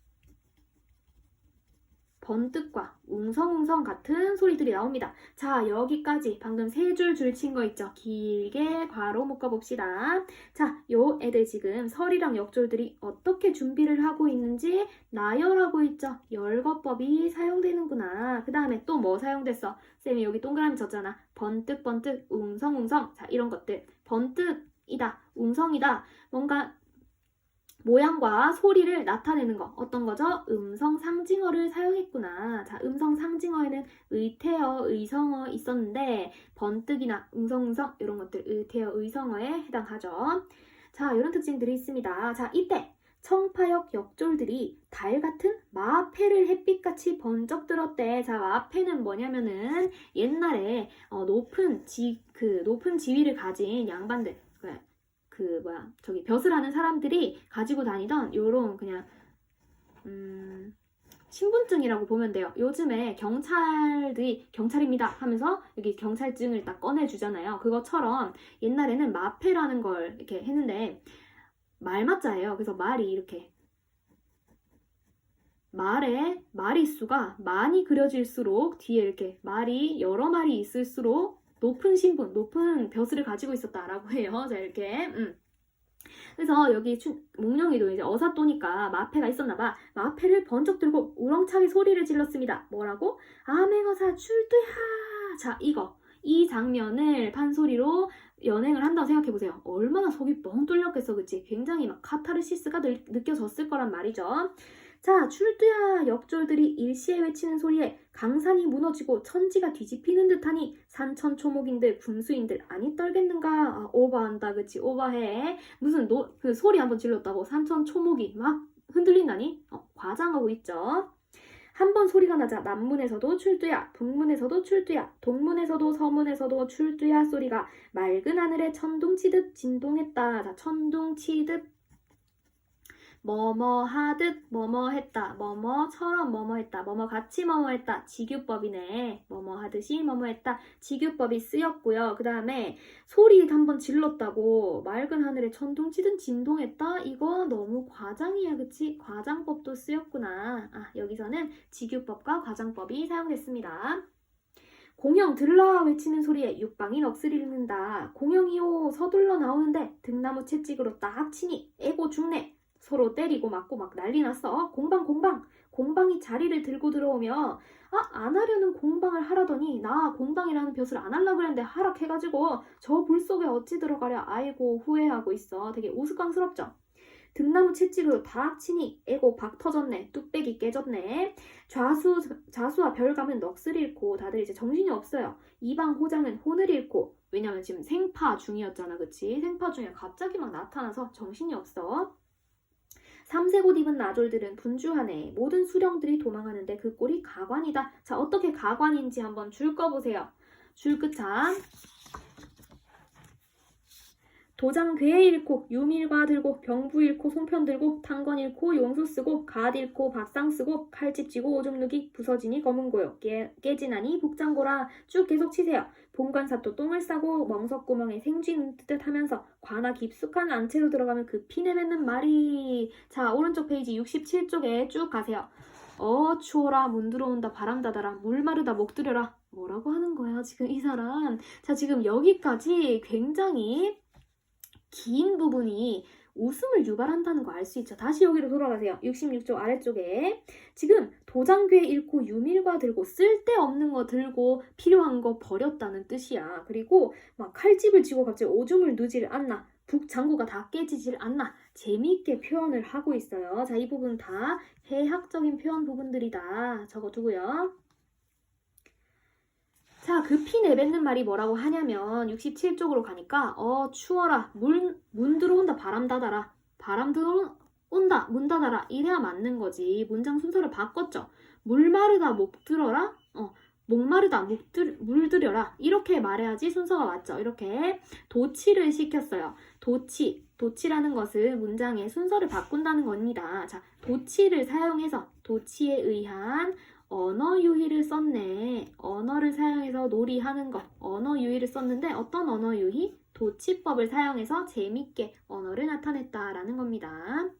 번뜩과 웅성웅성 같은 소리들이 나옵니다. 자, 여기까지 방금 3줄 줄 친 거 있죠? 길게 괄호 묶어봅시다. 자, 요 애들 지금 설이랑 역졸들이 어떻게 준비를 하고 있는지 나열하고 있죠? 열거법이 사용되는구나. 그 다음에 또 뭐 사용됐어? 쌤이 여기 동그라미 쳤잖아. 번뜩번뜩 웅성웅성. 자, 이런 것들. 번뜩이다, 웅성이다. 뭔가 모양과 소리를 나타내는 거 어떤 거죠? 음성 상징어를 사용했구나. 자, 음성 상징어에는 의태어, 의성어 있었는데 번뜩이나 웅성웅성 이런 것들 의태어, 의성어에 해당하죠. 자, 이런 특징들이 있습니다. 자, 이때 청파역 역졸들이 달 같은 마패를 햇빛같이 번쩍 들었대. 자, 마패는 뭐냐면은 옛날에 높은 지위를 가진 양반들 벼슬 하는 사람들이 가지고 다니던 요런 그냥 신분증이라고 보면 돼요. 요즘에 경찰들이 경찰입니다 하면서 여기 경찰증을 딱 꺼내주잖아요. 그것처럼 옛날에는 마패라는 걸 이렇게 했는데 말맞자예요. 그래서 말이 이렇게 말에 마리수가 많이 그려질수록 뒤에 이렇게 말이 여러 마리 있을수록 높은 신분, 높은 벼슬을 가지고 있었다라고 해요. 자, 이렇게. 그래서 여기 몽룡이도 이제 어사또니까 마패가 있었나봐. 마패를 번쩍 들고 우렁차게 소리를 질렀습니다. 뭐라고? 암행어사 출두야! 자, 이 장면을 판소리로 연행을 한다고 생각해보세요. 얼마나 속이 뻥 뚫렸겠어, 그치? 굉장히 막 카타르시스가 느껴졌을 거란 말이죠. 자, 출두야! 역졸들이 일시에 외치는 소리에 강산이 무너지고 천지가 뒤집히는 듯하니 산천초목인들 군수인들 아니 떨겠는가? 오버한다, 그치? 오버해. 무슨 그 소리 한번 질렀다고 산천초목이 막 흔들린다니? 과장하고 있죠. 한 번 소리가 나자 남문에서도 출두야, 북문에서도 출두야, 동문에서도 서문에서도 출두야 소리가 맑은 하늘에 천둥치듯 진동했다. 자, 천둥치듯 뭐뭐하듯 뭐뭐했다. 뭐뭐처럼 뭐뭐했다. 뭐뭐같이 뭐뭐했다. 직유법이네. 뭐뭐하듯이 뭐뭐했다. 직유법이 쓰였고요. 그 다음에 소리 한번 질렀다고 맑은 하늘에 천둥치듯 진동했다. 이거 너무 과장이야. 그치? 과장법도 쓰였구나. 여기서는 직유법과 과장법이 사용됐습니다. 공영 들라 외치는 소리에 육방이 넋을 잃는다. 공영이요 서둘러 나오는데 등나무 채찍으로 딱 치니 애고 죽네. 서로 때리고 맞고 막 난리 났어. 공방이 자리를 들고 들어오며 안 하려는 공방을 하라더니 나 공방이라는 벼슬 안 하려고 그랬는데 하락해가지고 저 불 속에 어찌 들어가랴. 아이고 후회하고 있어. 되게 우스꽝스럽죠. 등나무 채찍으로 다 치니 에고 박 터졌네. 뚝배기 깨졌네. 좌수와 별감은 넋을 잃고 다들 이제 정신이 없어요. 이방 호장은 혼을 잃고, 왜냐면 지금 생파 중이었잖아, 그치? 생파 중에 갑자기 막 나타나서 정신이 없어. 삼색옷 입은 나졸들은 분주하네. 모든 수령들이 도망하는데 그 꼴이 가관이다. 자, 어떻게 가관인지 한번 줄 꺼보세요. 줄 끝창. 도장 괴 잃고 유밀과 들고 병부 잃고 송편 들고 탄건 잃고 용수 쓰고 갓 잃고 밥상 쓰고 칼집 쥐고 오줌 누기 부서지니 검은 고요 깨지나니 북장고라. 쭉 계속 치세요. 본관사또 똥을 싸고 멍석구멍에 생쥐 눈뜨듯 하면서 관아 깊숙한 안채로 들어가면 그 피 내뱉는 말이. 자, 오른쪽 페이지 67쪽에 쭉 가세요. 추워라 문 들어온다 바람 닫아라 물 마르다 목 들여라. 뭐라고 하는 거야 지금 이 사람. 자, 지금 여기까지 굉장히 긴 부분이 웃음을 유발한다는 거 알 수 있죠. 다시 여기로 돌아가세요. 66쪽 아래쪽에 지금 도장괴 잃고 유밀과 들고 쓸데없는 거 들고 필요한 거 버렸다는 뜻이야. 그리고 막 칼집을 쥐고 갑자기 오줌을 누지를 않나. 북장구가 다 깨지질 않나. 재미있게 표현을 하고 있어요. 자, 이 부분 다 해학적인 표현 부분들이다. 적어두고요. 자, 그 피 내뱉는 말이 뭐라고 하냐면 67쪽으로 가니까 추워라 문 들어온다 바람 닫아라 바람 들어온다 문 닫아라 이래야 맞는 거지. 문장 순서를 바꿨죠. 물 마르다 목 들어라 목 마르다 물 들여라 이렇게 말해야지 순서가 맞죠. 이렇게 도치를 시켰어요. 도치라는 것은 문장의 순서를 바꾼다는 겁니다. 자, 도치를 사용해서 도치에 의한 언어 유희를 썼네. 언어를 사용해서 놀이하는 것. 언어 유희를 썼는데 어떤 언어 유희? 도치법을 사용해서 재밌게 언어를 나타냈다라는 겁니다.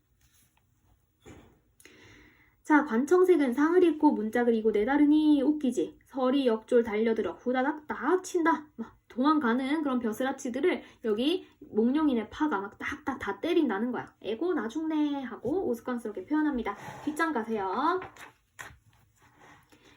자, 관청색은 상을 읽고 문짝을 이고 내다르니 웃기지. 설이 역졸 달려들어 후다닥 딱 친다. 막 도망가는 그런 벼슬아치들을 여기 몽룡인의 파가 막 딱딱 다 때린다는 거야. 에고 나 죽네 하고 우스꽝스럽게 표현합니다. 뒷장 가세요.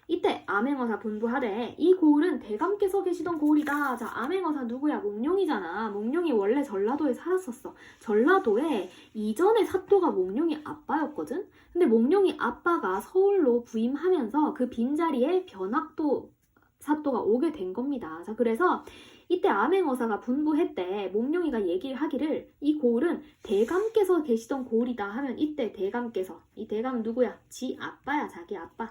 이때 암행어사 분부하되 이 고을은 대감께서 계시던 고을이다. 자, 암행어사 누구야? 몽룡이잖아. 몽룡이 원래 전라도에 살았었어. 전라도에 이전에 사또가 몽룡이 아빠였거든. 근데 몽룡이 아빠가 서울로 부임하면서 그 빈자리에 변학도 사또가 오게 된 겁니다. 자, 그래서 이때 암행어사가 분부했대. 몽룡이가 얘기를 하기를 이 고을은 대감께서 계시던 고을이다 하면 이때 대감께서, 이 대감은 누구야? 지 아빠야, 자기 아빠.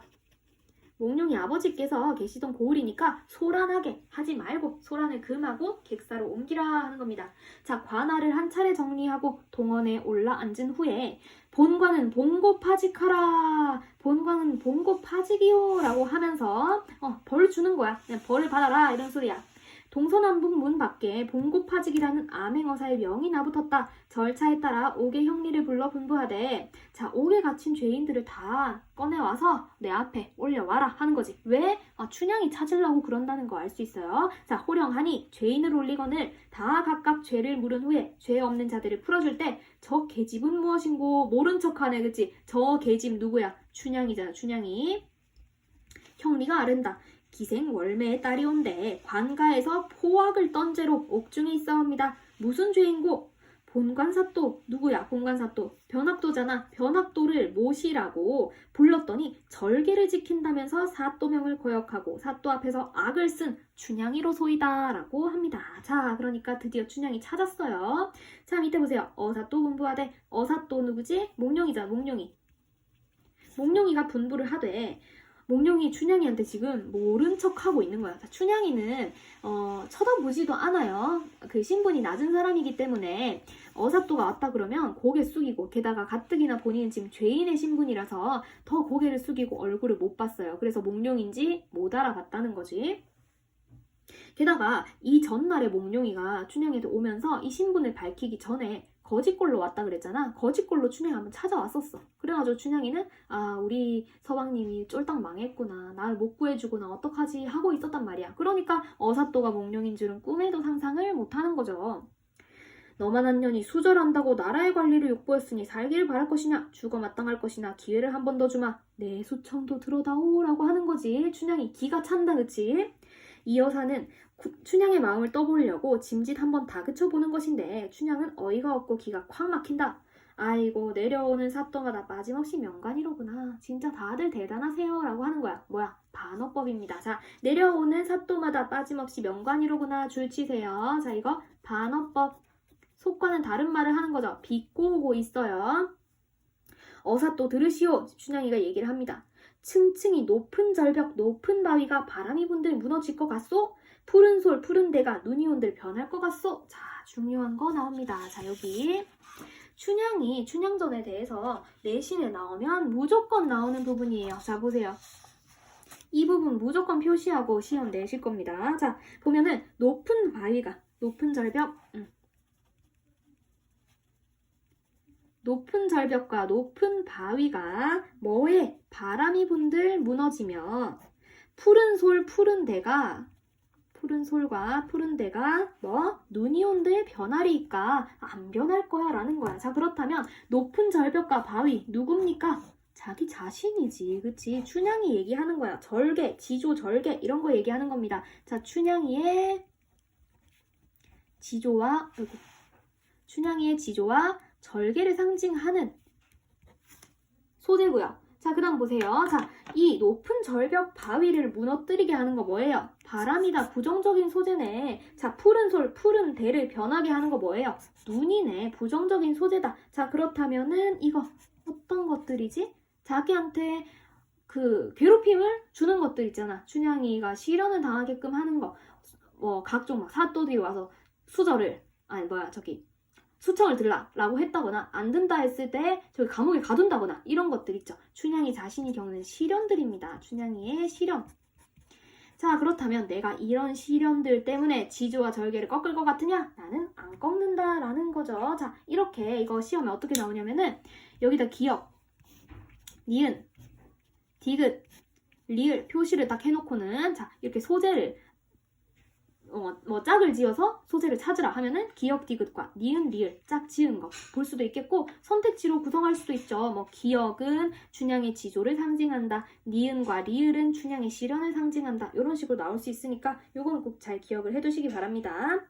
몽룡이 아버지께서 계시던 고을이니까 소란하게 하지 말고 소란을 금하고 객사로 옮기라 하는 겁니다. 자, 관아를 한 차례 정리하고 동원에 올라앉은 후에 본관은 봉고파직하라. 본관은 봉고파직이요 라고 하면서 벌 주는 거야. 그냥 벌을 받아라 이런 소리야. 동서남북 문 밖에 봉고파직이라는 암행어사의 명이 나붙었다. 절차에 따라 옥의 형리를 불러 분부하되 자, 옥에 갇힌 죄인들을 다 꺼내와서 내 앞에 올려와라 하는 거지. 왜? 춘향이 찾으려고 그런다는 거 알 수 있어요. 자, 호령하니 죄인을 올리거늘 다 각각 죄를 물은 후에 죄 없는 자들을 풀어줄 때 저 계집은 무엇인고 모른 척하네. 그치? 저 계집 누구야? 춘향이잖아. 춘향이. 형리가 아른다. 기생 월매의 딸이 온데 관가에서 포악을 던제로 옥중에 있사옵니다. 무슨 죄인고? 본관사또 누구야? 본관사또 변학도잖아. 변학도를 모시라고 불렀더니 절개를 지킨다면서 사또명을 거역하고 사또 앞에서 악을 쓴 춘향이로소이다 라고 합니다. 자, 그러니까 드디어 춘향이 찾았어요. 자, 밑에 보세요. 어사또 분부하되 어사또 누구지? 몽룡이잖아. 몽룡이가 분부를 하되 몽룡이 춘향이한테 지금 모른 척하고 있는 거야. 춘향이는 쳐다보지도 않아요. 그 신분이 낮은 사람이기 때문에 어사또가 왔다 그러면 고개 숙이고 게다가 가뜩이나 본인은 지금 죄인의 신분이라서 더 고개를 숙이고 얼굴을 못 봤어요. 그래서 몽룡인지 못 알아봤다는 거지. 게다가 이 전날에 몽룡이가 춘향이한테 오면서 이 신분을 밝히기 전에 거짓골로 왔다 그랬잖아. 거짓골로 춘향이 한번 찾아왔었어. 그래가지고 춘향이는 우리 서방님이 쫄딱 망했구나. 날 못 구해주구나. 어떡하지? 하고 있었단 말이야. 그러니까 어사또가 몽룡인 줄은 꿈에도 상상을 못하는 거죠. 너만 한 년이 수절한다고 나라의 관리를 욕보였으니 살기를 바랄 것이냐? 죽어 마땅할 것이나 기회를 한 번 더 주마. 내 수청도 들어다오 라고 하는 거지. 춘향이 기가 찬다. 그치? 이 여사는 춘향의 마음을 떠보려고 짐짓 한번 다그쳐보는 것인데 춘향은 어이가 없고 기가 콱 막힌다. 아이고 내려오는 삿도마다 빠짐없이 명관이로구나. 진짜 다들 대단하세요 라고 하는 거야. 뭐야? 반어법입니다. 자, 내려오는 삿도마다 빠짐없이 명관이로구나. 줄 치세요. 자, 이거 반어법. 속과는 다른 말을 하는 거죠. 비꼬고 오고 있어요. 어사또 들으시오. 춘향이가 얘기를 합니다. 층층이 높은 절벽 높은 바위가 바람이 분들 무너질 것 같소? 푸른 솔 푸른 대가 눈이 온들 변할 것 같소? 자, 중요한 거 나옵니다. 자, 여기 춘향이 춘향전에 대해서 내신에 나오면 무조건 나오는 부분이에요. 자, 보세요. 이 부분 무조건 표시하고 시험 내실 겁니다. 자, 보면은 높은 바위가 높은 절벽 높은 절벽과 높은 바위가 뭐에 바람이 분들 무너지며 푸른 솔 푸른 대가 푸른 솔과 푸른 대가 뭐 눈이 온들 변하리까 안 변할 거야 라는 거야. 자, 그렇다면 높은 절벽과 바위 누굽니까? 자기 자신이지. 그치? 춘향이 얘기하는 거야. 절개, 지조, 절개 이런 거 얘기하는 겁니다. 자, 춘향이의 지조와 절개를 상징하는 소재고요. 자, 그 다음 보세요. 자, 이 높은 절벽 바위를 무너뜨리게 하는 거 뭐예요? 바람이다. 부정적인 소재네. 자, 푸른 솔, 푸른 대를 변하게 하는 거 뭐예요? 눈이네. 부정적인 소재다. 자, 그렇다면은 이거 어떤 것들이지? 자기한테 그 괴롭힘을 주는 것들 있잖아. 춘향이가 시련을 당하게끔 하는 거. 뭐 각종 막 사또들이 와서 수청을 들라라고 했다거나 안 든다 했을 때 저기 감옥에 가둔다거나 이런 것들 있죠. 춘향이 자신이 겪는 시련들입니다. 춘향이의 시련. 자, 그렇다면 내가 이런 시련들 때문에 지조와 절개를 꺾을 것 같으냐? 나는 안 꺾는다라는 거죠. 자, 이렇게 이거 시험에 어떻게 나오냐면은 여기다 기역, 니은, 디귿, 리을 표시를 딱 해놓고는 자, 이렇게 소재를 짝을 지어서 소재를 찾으라 하면은 기역 디귿과 니은 리을 짝 지은 거 볼 수도 있겠고 선택지로 구성할 수도 있죠. 뭐 기역은 춘향의 지조를 상징한다. 니은과 리을은 춘향의 시련을 상징한다. 이런 식으로 나올 수 있으니까 요건 꼭 잘 기억을 해두시기 바랍니다.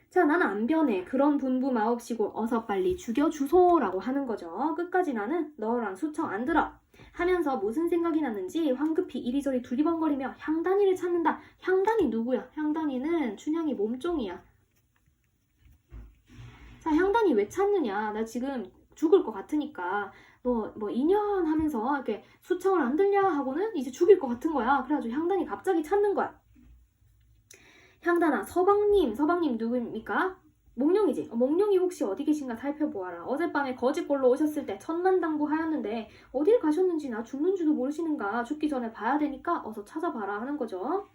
자, 나는 안 변해. 그런 분부 마옵시고 어서 빨리 죽여주소라고 하는 거죠. 끝까지 나는 너랑 수청 안 들어. 하면서 무슨 생각이 났는지 황급히 이리저리 두리번거리며 향단이를 찾는다. 향단이 누구야? 향단이는 춘향이 몸종이야. 자, 향단이 왜 찾느냐? 나 지금 죽을 것 같으니까 너 뭐 2년 하면서 이렇게 수청을 안 들냐 하고는 이제 죽일 것 같은 거야. 그래가지고 향단이 갑자기 찾는 거야. 향단아, 서방님 누구입니까? 몽룡이지. 몽룡이 혹시 어디 계신가 살펴보아라. 어젯밤에 거짓골로 오셨을 때 천만당부하였는데 어딜 가셨는지 나 죽는지도 모르시는가. 죽기 전에 봐야 되니까 어서 찾아봐라 하는 거죠.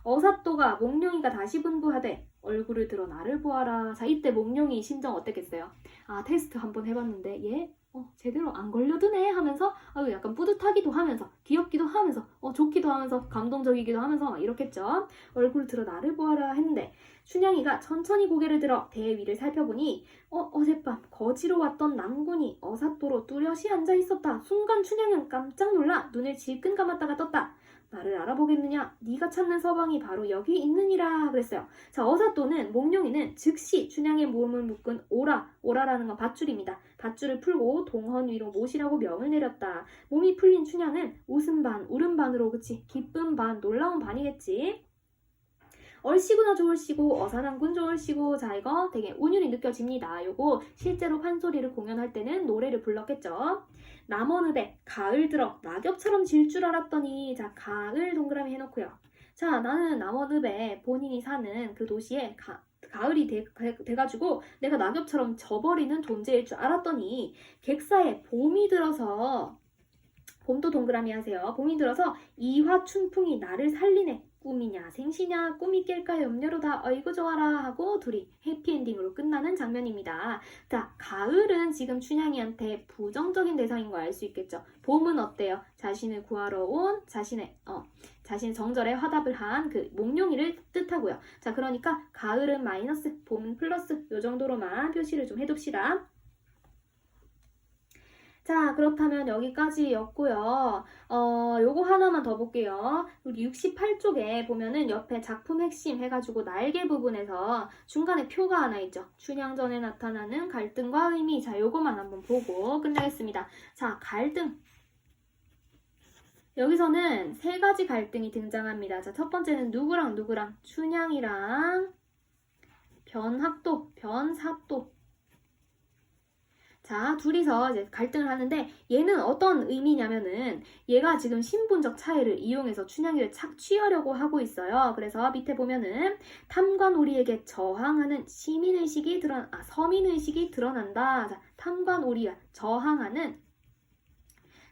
어사또가 몽룡이가 다시 분부하되 얼굴을 들어 나를 보아라. 자, 이때 몽룡이 심정 어땠겠어요? 아, 테스트 한번 해봤는데 얘 제대로 안 걸려드네 하면서 약간 뿌듯하기도 하면서 귀엽기도 하면서 좋기도 하면서 감동적이기도 하면서 막 이렇겠죠. 얼굴 들어 나를 보아라 했는데 춘향이가 천천히 고개를 들어 대 위를 살펴보니 어젯밤 거지로 왔던 남군이 어사또로 뚜렷이 앉아있었다. 순간 춘향은 깜짝 놀라 눈을 질끈 감았다가 떴다. 나를 알아보겠느냐? 네가 찾는 서방이 바로 여기 있느니라 그랬어요. 자, 어사또는 몽룡이는 즉시 춘향의 몸을 묶은 오라라는 건 밧줄입니다. 밧줄을 풀고 동헌 위로 모시라고 명을 내렸다. 몸이 풀린 춘향은 웃음 반 울음 반으로 그치 기쁨 반 놀라운 반이겠지. 얼씨구나 좋을씨고 어사난군 좋을씨고. 자, 이거 되게 운율이 느껴집니다. 요거 실제로 환소리를 공연할 때는 노래를 불렀겠죠. 남원읍에 가을 들어 낙엽처럼 질 줄 알았더니. 자, 가을 동그라미 해놓고요. 자, 나는 남원읍에 본인이 사는 그 도시에 가을이 돼가지고 내가 낙엽처럼 져버리는 존재일 줄 알았더니 객사에 봄이 들어서 봄도 동그라미 하세요. 봄이 들어서 이화춘풍이 나를 살리네. 꿈이냐 생시냐 꿈이 깰까 염려로다 어이구 좋아라 하고 둘이 해피엔딩으로 끝나는 장면입니다. 자, 가을은 지금 춘향이한테 부정적인 대상인 거 알 수 있겠죠. 봄은 어때요? 자신을 구하러 온 자신의 정절에 화답을 한 그 몽룡이를 뜻하고요. 자, 그러니까 가을은 마이너스, 봄은 플러스 요 정도로만 표시를 좀 해둡시다. 자, 그렇다면 여기까지였고요. 요거 하나만 더 볼게요. 우리 68쪽에 보면은 옆에 작품 핵심 해가지고 날개 부분에서 중간에 표가 하나 있죠. 춘향전에 나타나는 갈등과 의미. 자, 요거만 한번 보고 끝내겠습니다. 자, 갈등. 여기서는 세 가지 갈등이 등장합니다. 자, 첫 번째는 누구랑 춘향이랑 변학도, 변사도. 자, 둘이서 이제 갈등을 하는데 얘는 어떤 의미냐면은 얘가 지금 신분적 차이를 이용해서 춘향이를 착취하려고 하고 있어요. 그래서 밑에 보면은 탐과 놀이에게 저항하는 서민의식이 드러난다. 자, 탐과 놀이가 저항하는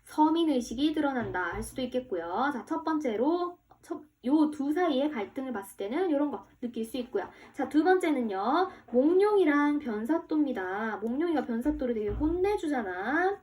서민의식이 드러난다 할 수도 있겠고요. 자, 첫 번째로 요 두 사이의 갈등을 봤을 때는 이런 거 느낄 수 있고요. 자, 두 번째는요. 몽룡이랑 변사또입니다. 몽룡이가 변사또를 되게 혼내주잖아.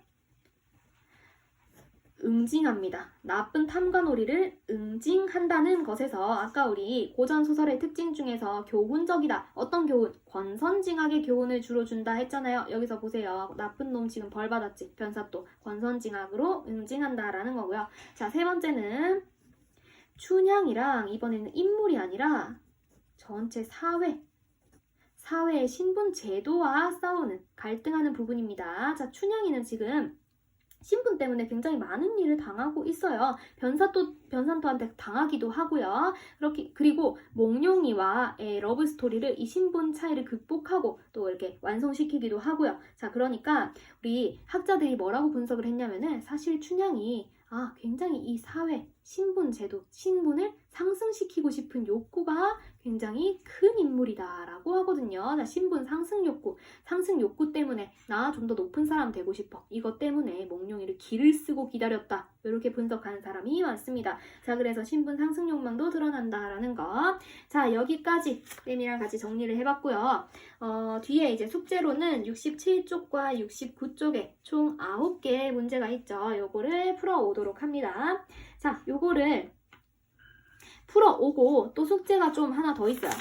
응징합니다. 나쁜 탐관오리를 응징한다는 것에서 아까 우리 고전소설의 특징 중에서 교훈적이다. 어떤 교훈? 권선징악의 교훈을 주로 준다 했잖아요. 여기서 보세요. 나쁜 놈 지금 벌 받았지. 변사또. 권선징악으로 응징한다라는 거고요. 자, 세 번째는 춘향이랑 이번에는 인물이 아니라 전체 사회의 신분 제도와 싸우는 갈등하는 부분입니다. 자, 춘향이는 지금 신분 때문에 굉장히 많은 일을 당하고 있어요. 변산토한테 당하기도 하고요. 그리고 몽룡이와의 러브 스토리를 이 신분 차이를 극복하고 또 이렇게 완성시키기도 하고요. 자, 그러니까 우리 학자들이 뭐라고 분석을 했냐면은 사실 춘향이 굉장히 이 사회, 신분 제도, 신분을 상승시키고 싶은 욕구가 굉장히 큰 인물이다 라고 하거든요. 자, 신분 상승 욕구 때문에 나 좀 더 높은 사람 되고 싶어. 이것 때문에 몽룡이를 길을 쓰고 기다렸다. 이렇게 분석하는 사람이 많습니다. 자, 그래서 신분 상승 욕망도 드러난다라는 거. 자, 여기까지 쌤이랑 같이 정리를 해봤고요. 뒤에 이제 숙제로는 67쪽과 69쪽에 총 9개의 문제가 있죠. 요거를 풀어오도록 합니다. 자, 요거를 풀어오고 또 숙제가 좀 하나 더 있어요.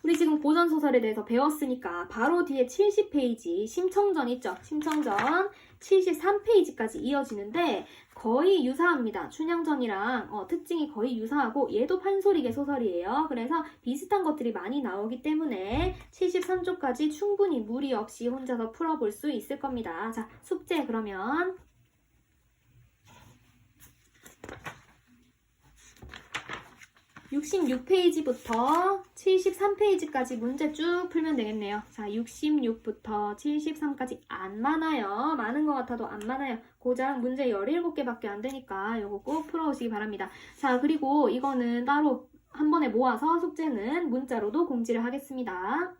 우리 지금 고전소설에 대해서 배웠으니까 바로 뒤에 70페이지 심청전 있죠? 심청전 73페이지까지 이어지는데 거의 유사합니다. 춘향전이랑 특징이 거의 유사하고 얘도 판소리계 소설이에요. 그래서 비슷한 것들이 많이 나오기 때문에 73쪽까지 충분히 무리 없이 혼자서 풀어볼 수 있을 겁니다. 자, 숙제 그러면 66페이지부터 73페이지까지 문제 쭉 풀면 되겠네요. 자, 66부터 73까지 안 많아요. 많은 것 같아도 안 많아요. 고작 문제 17개밖에 안 되니까 이거 꼭 풀어오시기 바랍니다. 자, 그리고 이거는 따로 한 번에 모아서 숙제는 문자로도 공지를 하겠습니다.